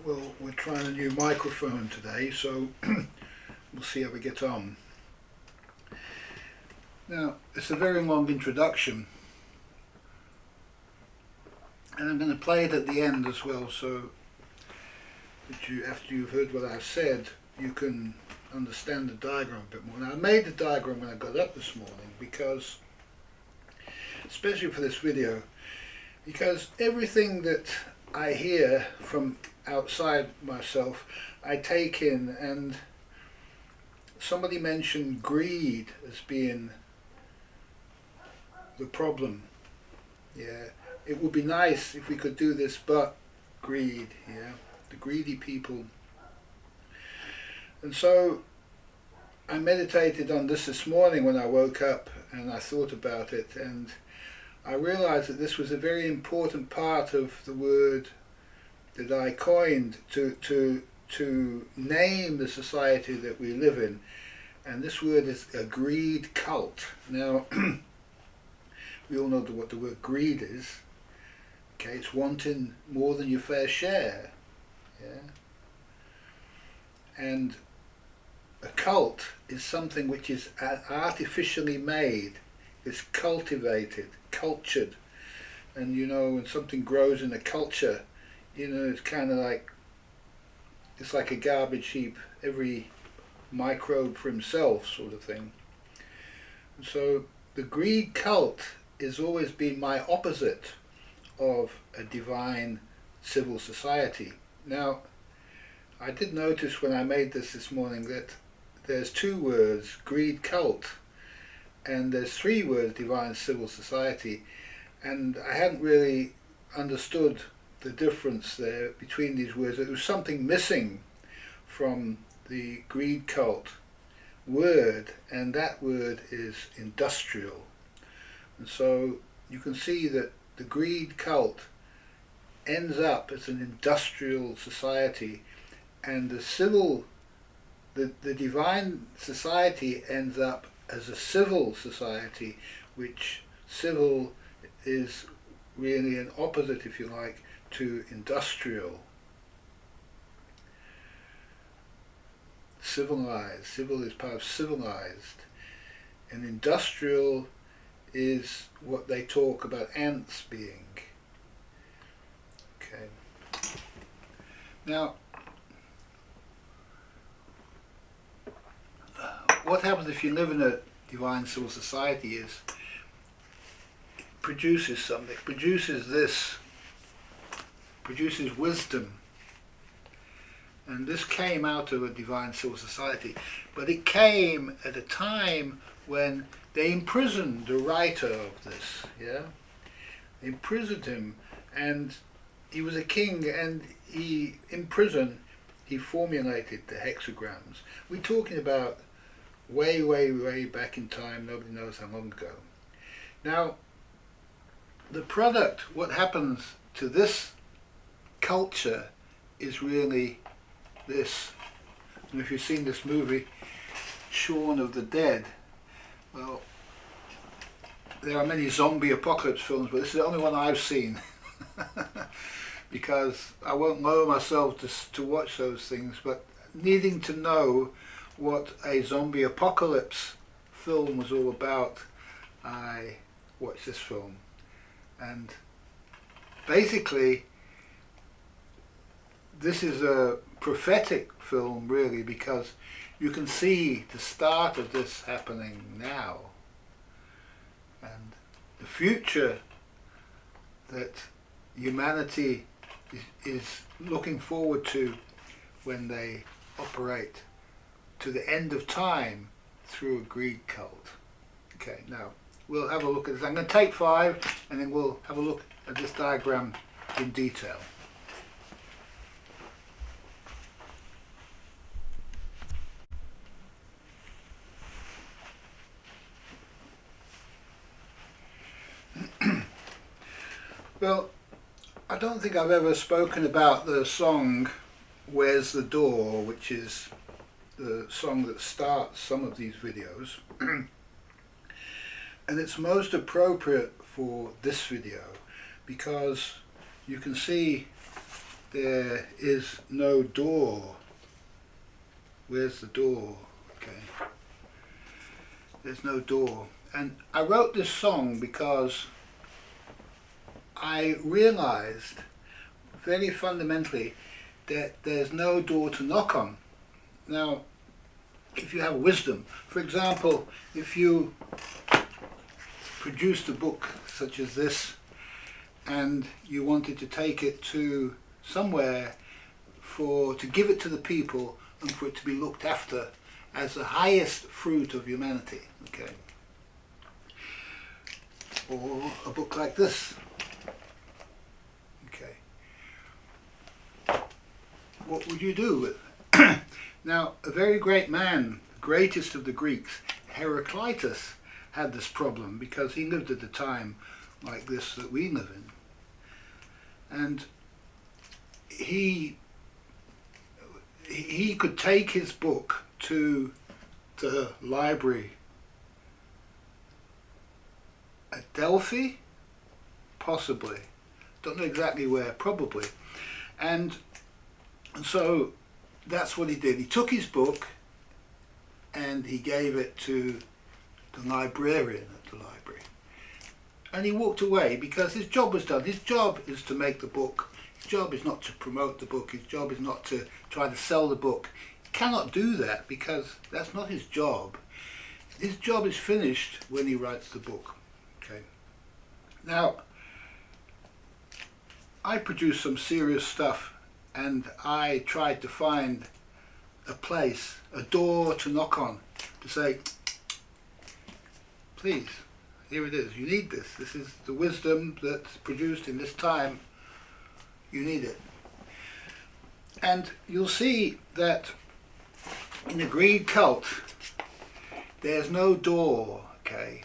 Well, we're trying a new microphone today, so we'll see how we get on. Now, it's a very long introduction, and I'm going to play it at the end as well, so that you, after you've heard what I've said, you can understand the diagram a bit more. Now, I made the diagram when I got up this morning because, especially for this video, because everything that I hear from outside myself, I take in, and somebody mentioned greed as being the problem. Yeah, it would be nice if we could do this, but greed, yeah, the greedy people. And so I meditated on this morning when I woke up, and I thought about it, and I realized that this was a very important part of the word that I coined to name the society that we live in, and this word is a greed cult. Now, we all know what the word greed is. Okay, it's wanting more than your fair share. Yeah, and a cult is something which is artificially made. It's cultivated, cultured, and you know, when something grows in a culture, you know, it's kind of like, it's like a garbage heap, every microbe for himself sort of thing. And so the greed cult has always been my opposite of a divine civil society. Now, I did notice when I made this morning that there's two words, greed cult, and there's three words, divine civil society, and I hadn't really understood the difference there between these words. There was something missing from the greed cult word, and that word is industrial. And so you can see that the greed cult ends up as an industrial society, and the divine society ends up as a civil society, which civil is really an opposite, if you like, to industrial. Civilized, civil is part of civilized, and industrial is what they talk about ants being. Okay. Now, what happens if you live in a divine civil society is it produces something, it produces wisdom. And this came out of a divine civil society, but it came at a time when they imprisoned the writer of this, yeah? They imprisoned him, and he was a king, and in prison, he formulated the hexagrams. We're talking about way, way, way back in time, nobody knows how long ago. Now, the product, what happens to this culture is really this. And if you've seen this movie, Shaun of the Dead, well, there are many zombie apocalypse films, but this is the only one I've seen. Because I won't lower myself to watch those things, but needing to know what a zombie apocalypse film was all about, I watched this film. And basically, this is a prophetic film, really, because you can see the start of this happening now, and the future that humanity is looking forward to when they operate to the end of time through a greed cult. Okay, now we'll have a look at this. I'm going to take 5, and then we'll have a look at this diagram in detail. Well, I don't think I've ever spoken about the song Where's the Door, which is the song that starts some of these videos. And it's most appropriate for this video because you can see there is no door. Where's the door? Okay. There's no door. And I wrote this song because I realized very fundamentally that there's no door to knock on. Now, if you have wisdom, for example, if you produced a book such as this and you wanted to take it to somewhere to give it to the people and for it to be looked after as the highest fruit of humanity, okay? Or a book like this, okay? What would you do with it? Now, a very great man, the greatest of the Greeks, Heraclitus, had this problem because he lived at a time like this that we live in. And he could take his book to the library at Delphi, possibly. Don't know exactly where, probably. And so that's what he did. He took his book and he gave it to the librarian at the library. And he walked away because his job was done. His job is to make the book. His job is not to promote the book. His job is not to try to sell the book. He cannot do that because that's not his job. His job is finished when he writes the book. Okay. Now, I produced some serious stuff and I tried to find a place, a door to knock on, to say, please, here it is, you need this. This is the wisdom that's produced in this time. You need it. And you'll see that in a greed cult, there's no door, okay?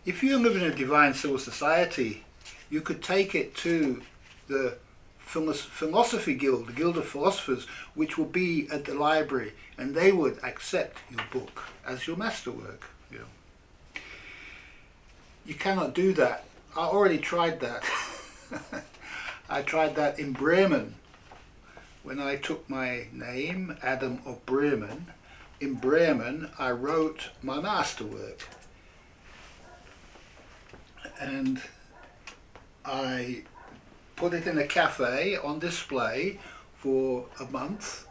If you live in a divine civil society, you could take it to the philosophy guild, the guild of philosophers, which will be at the library, and they would accept your book as your masterwork. You know. You cannot do that. I already tried that. I tried that in Bremen. When I took my name, Adam of Bremen, in Bremen I wrote my masterwork. And I put it in a cafe on display for a month,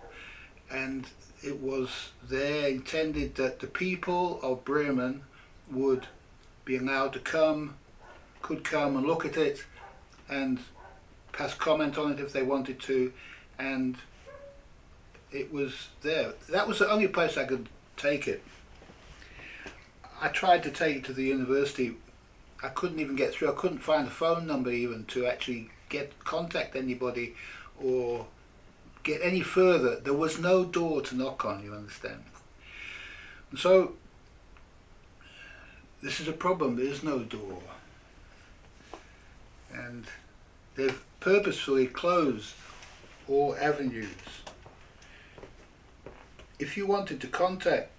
and it was there intended that the people of Bremen would be allowed to could come and look at it and pass comment on it if they wanted to, and it was there. That was the only place I could take it. I tried to take it to the university. I couldn't even get through. I couldn't find a phone number even to actually contact anybody or get any further. There was no door to knock on, you understand. And so this is a problem. There is no door. And they've purposefully closed all avenues. If you wanted to contact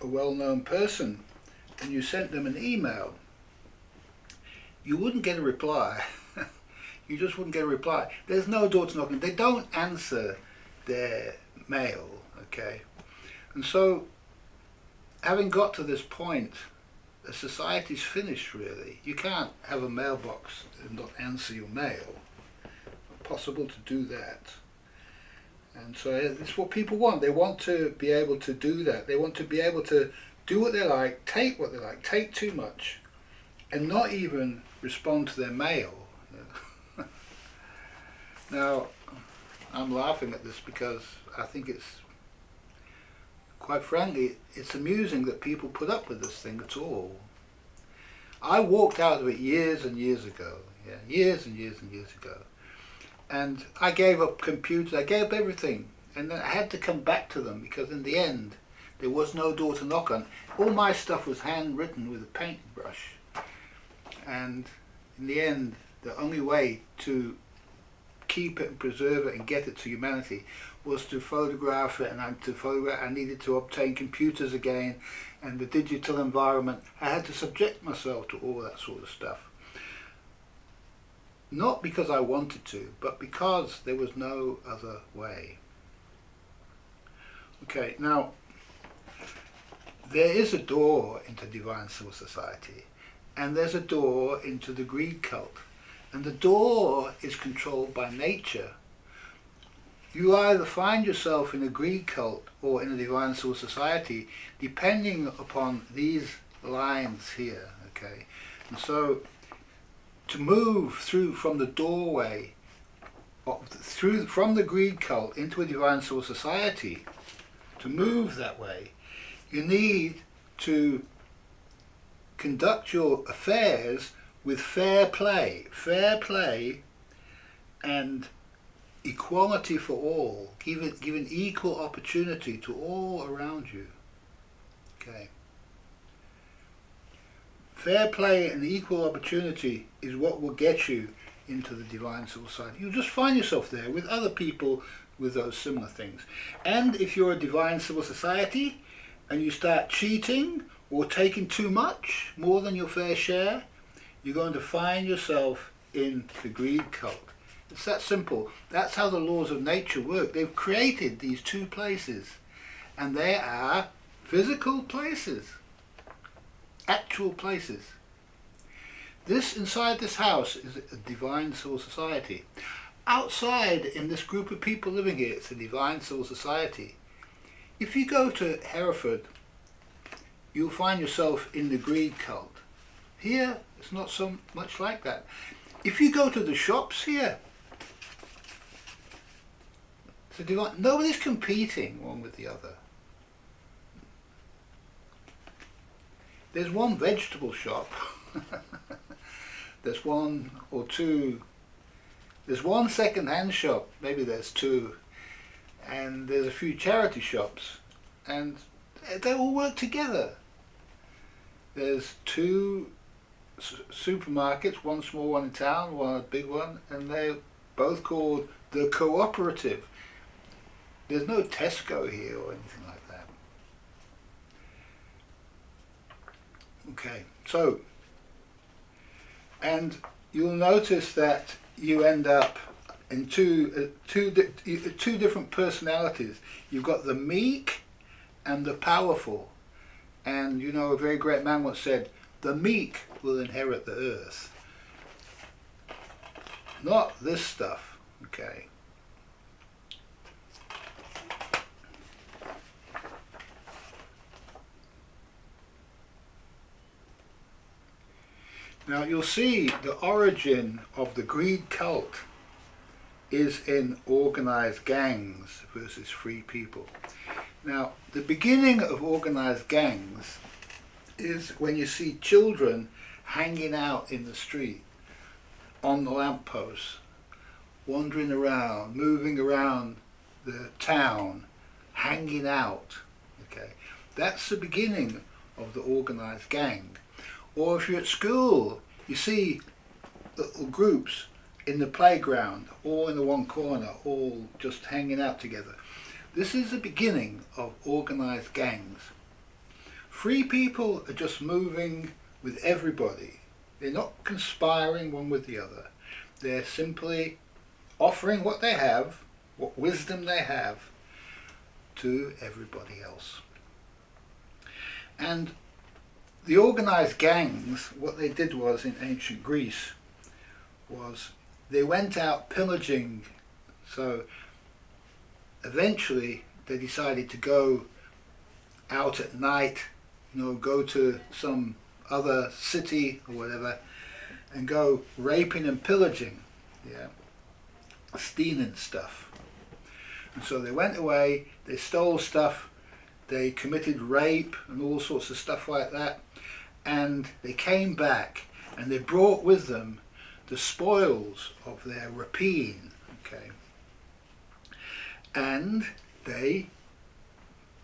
a well-known person and you sent them an email, you wouldn't get a reply. You just wouldn't get a reply. There's no door to knock on. They don't answer their mail, okay? And so, having got to this point, the society's finished, really. You can't have a mailbox and not answer your mail. It's possible to do that. And so it's what people want. They want to be able to do that. They want to be able to do what they like, take what they like, take too much, and not even respond to their mail. Now, I'm laughing at this because I think it's, quite frankly, it's amusing that people put up with this thing at all. I walked out of it years and years ago, years and years and years ago. And I gave up computers, I gave up everything. And then I had to come back to them because in the end, there was no door to knock on. All my stuff was handwritten with a paintbrush. And in the end, the only way to keep it and preserve it and get it to humanity was to photograph it, and I needed to obtain computers again and the digital environment. I had to subject myself to all that sort of stuff. not because I wanted to, but because there was no other way. Okay, now, there is a door into divine civil society, and there's a door into the greed cult. And the door is controlled by nature. You either find yourself in a greed cult or in a divine civil society, depending upon these lines here, okay? And so, to move through from the doorway, from the greed cult into a divine civil society, to move that way, you need to conduct your affairs with fair play and equality for all, giving equal opportunity to all around you. Okay. Fair play and equal opportunity is what will get you into the divine civil society. You just find yourself there with other people with those similar things. And if you're a divine civil society and you start cheating or taking too much, more than your fair share, you're going to find yourself in the greed cult. It's that simple. That's how the laws of nature work. They've created these two places, and they are physical places, actual places. This, inside this house, is a divine civil society. Outside, in this group of people living here, it's a divine civil society. If you go to Hereford, you'll find yourself in the greed cult. Here, it's not so much like that. If you go to the shops here, it's a divine, nobody's competing one with the other. There's one vegetable shop. There's one or two. There's one second-hand shop. Maybe there's two. And there's a few charity shops. And they all work together. There's two supermarkets, one small one in town, one a big one, and they're both called the Cooperative. There's no Tesco here or anything like that. Okay, so, and you'll notice that you end up in two different personalities. You've got the meek and the powerful. And you know, a very great man once said, the meek will inherit the earth. Not this stuff, okay? Now you'll see the origin of the greed cult is in organized gangs versus free people. Now, the beginning of organized gangs is when you see children hanging out in the street, on the lampposts, wandering around, moving around the town, hanging out. Okay, that's the beginning of the organized gang. Or if you're at school, you see little groups in the playground, all in the one corner, all just hanging out together. This is the beginning of organized gangs. Free people are just moving with everybody. They're not conspiring one with the other. They're simply offering what they have, what wisdom they have, to everybody else. And the organized gangs, what they did was, in ancient Greece, was they went out pillaging. So eventually they decided to go out at night, you know, go to some other city or whatever and go raping and pillaging, yeah, stealing stuff. And so they went away, they stole stuff, they committed rape and all sorts of stuff like that, and they came back and they brought with them the spoils of their rapine, okay, and they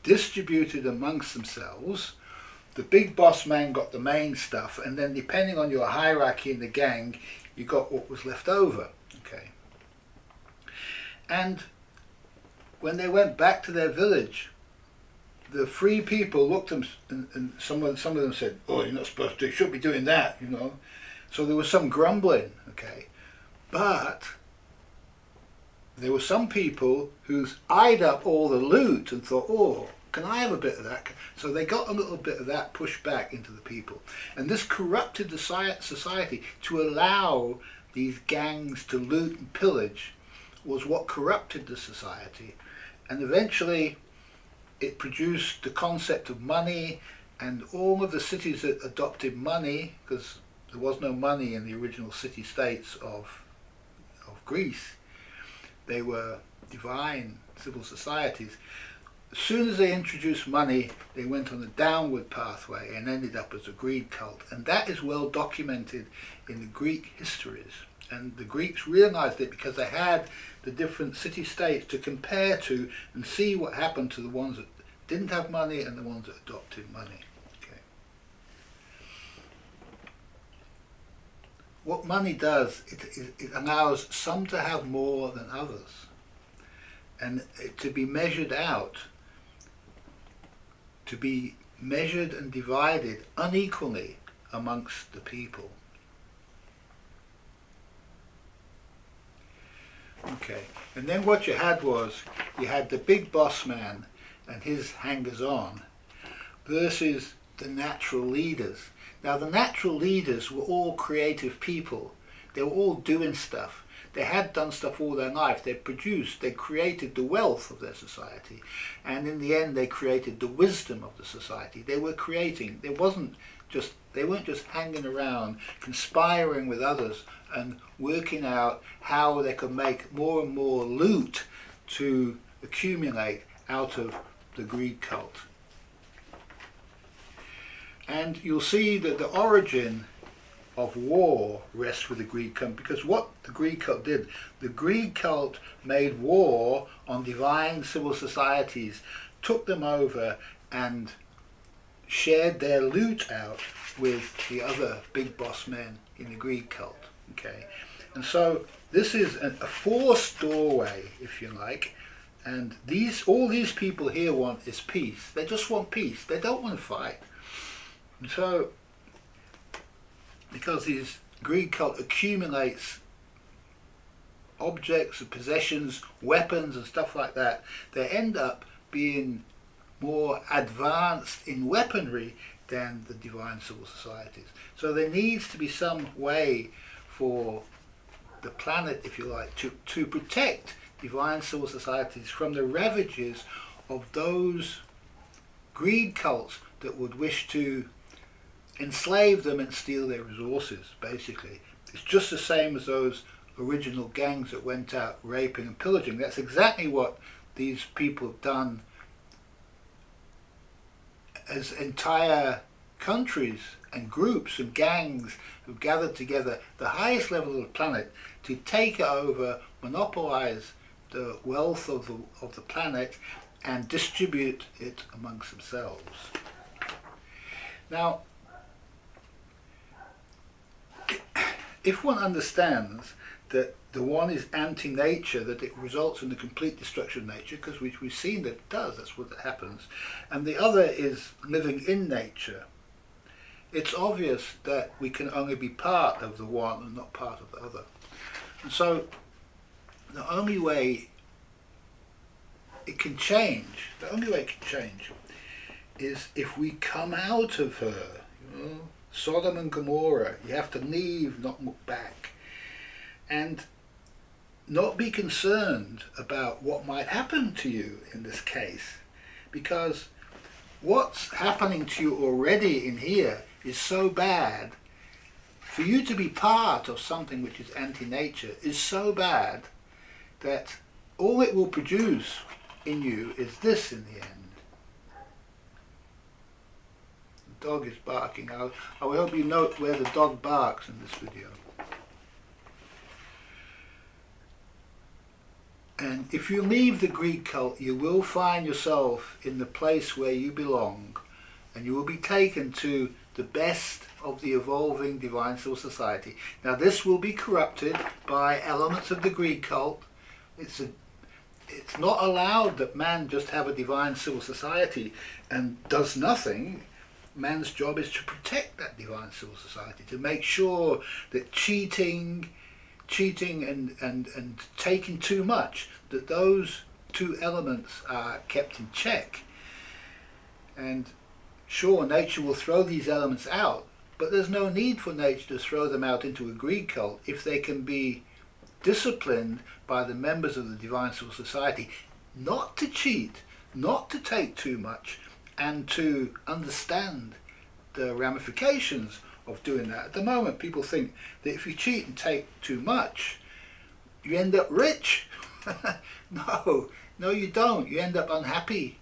distributed amongst themselves. The big boss man got the main stuff, and then depending on your hierarchy in the gang, you got what was left over, okay. And when they went back to their village, the free people looked at them, and some of them said, "Oh, you're not supposed to. You shouldn't be doing that," you know. So there was some grumbling, okay. But there were some people who eyed up all the loot and thought, oh, can I have a bit of that? So they got a little bit of that pushed back into the people. And this corrupted the society. To allow these gangs to loot and pillage was what corrupted the society. And eventually it produced the concept of money, and all of the cities that adopted money, because there was no money in the original city-states of Greece, they were divine civil societies. As soon as they introduced money, they went on a downward pathway and ended up as a greed cult. And that is well documented in the Greek histories. And the Greeks realized it because they had the different city-states to compare to and see what happened to the ones that didn't have money and the ones that adopted money. Okay. What money does, it allows some to have more than others. And to be measured out, to be measured and divided unequally amongst the people. Okay, and then what you had was, you had the big boss man and his hangers-on versus the natural leaders. Now the natural leaders were all creative people. They were all doing stuff. They had done stuff all their life. They produced, they created the wealth of their society. And in the end, they created the wisdom of the society. They were creating, they weren't just hanging around, conspiring with others and working out how they could make more and more loot to accumulate out of the greed cult. And you'll see that the origin of war rests with the greed cult, because what the greed cult did, the greed cult made war on divine civil societies, took them over and shared their loot out with the other big boss men in the greed cult. Okay, and so this is a forced doorway, if you like, and all these people here want is peace. They just want peace. They don't want to fight. And so, because these greed cult accumulates objects and possessions, weapons and stuff like that, they end up being more advanced in weaponry than the divine civil societies. So there needs to be some way for the planet, if you like, to protect divine civil societies from the ravages of those greed cults that would wish to enslave them and steal their resources, basically. It's just the same as those original gangs that went out raping and pillaging. That's exactly what these people have done as entire countries and groups and gangs who gathered together the highest level of the planet to take over, monopolize the wealth of the planet and distribute it amongst themselves. Now, if one understands that the one is anti-nature, that it results in the complete destruction of nature, because we've seen that it does, that's what happens, and the other is living in nature, it's obvious that we can only be part of the one and not part of the other. And so the only way it can change, is if we come out of her, Sodom and Gomorrah. You have to leave, not look back. And not be concerned about what might happen to you in this case. Because what's happening to you already in here is so bad. For you to be part of something which is anti-nature is so bad that all it will produce in you is this in the end. Dog is barking. I will help you note where the dog barks in this video. And if you leave the greed cult, you will find yourself in the place where you belong, and you will be taken to the best of the evolving divine civil society. Now this will be corrupted by elements of the greed cult. It's not allowed that man just have a divine civil society and does nothing. Man's job is to protect that divine civil society, to make sure that cheating cheating and taking too much, that those two elements are kept in check. And sure, nature will throw these elements out, but there's no need for nature to throw them out into a greed cult if they can be disciplined by the members of the divine civil society not to cheat, not to take too much, and to understand the ramifications of doing that. At the moment, people think that if you cheat and take too much, you end up rich. No, you don't. You end up unhappy.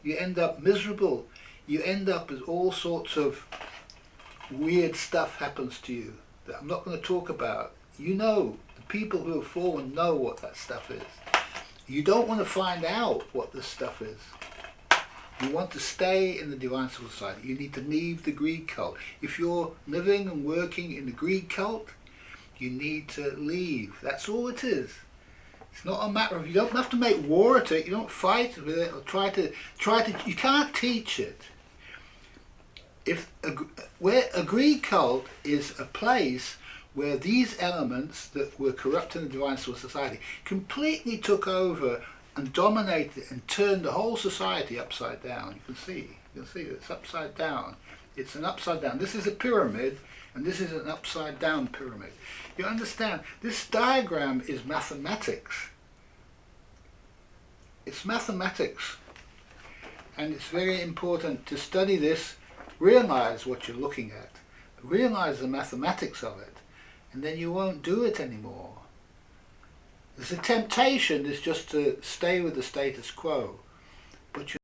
You end up miserable. You end up as all sorts of weird stuff happens to you that I'm not going to talk about. You know, the people who have fallen know what that stuff is. You don't want to find out what this stuff is. You want to stay in the divine civil society. You need to leave the greed cult. If you're living and working in the greed cult, you need to leave. That's all it is. It's not a matter of, you don't have to make war at it. You don't fight with it or try to. You can't teach it. Where a greed cult is a place where these elements that were corrupt in the divine civil society completely took over and dominated and turned the whole society upside down. You can see it's upside down. It's an upside down. This is a pyramid, and this is an upside down pyramid. You understand? This diagram is mathematics. It's mathematics, and it's very important to study this, realize what you're looking at, realize the mathematics of it, and then you won't do it anymore. The temptation is just to stay with the status quo, but you're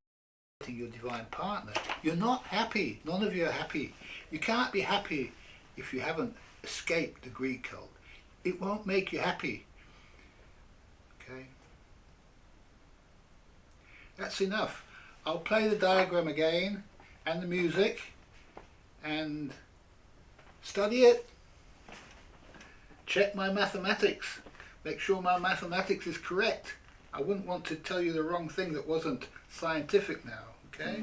not your divine partner. You're not happy. None of you are happy. You can't be happy if you haven't escaped the greed cult. It won't make you happy. Okay? That's enough. I'll play the diagram again and the music and study it. Check my mathematics. Make sure my mathematics is correct. I wouldn't want to tell you the wrong thing that wasn't scientific now, okay?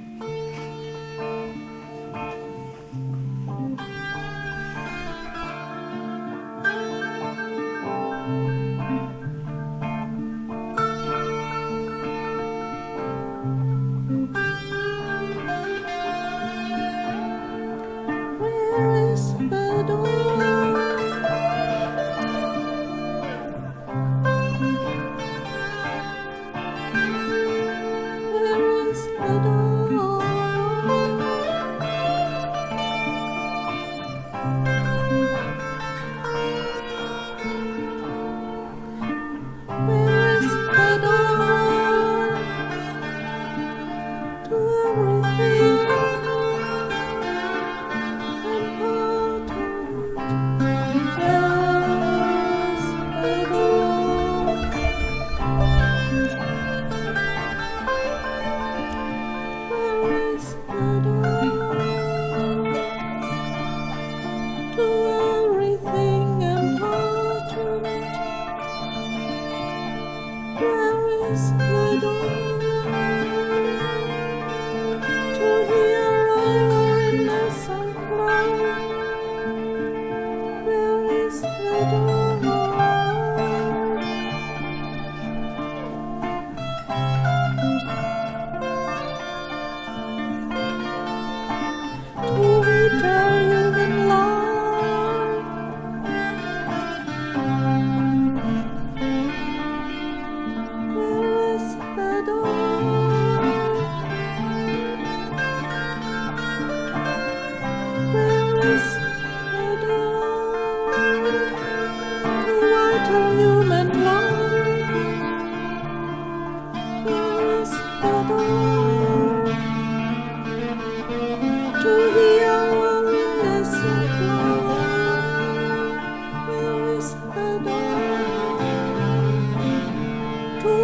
Where is the door?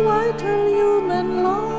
Vital human life.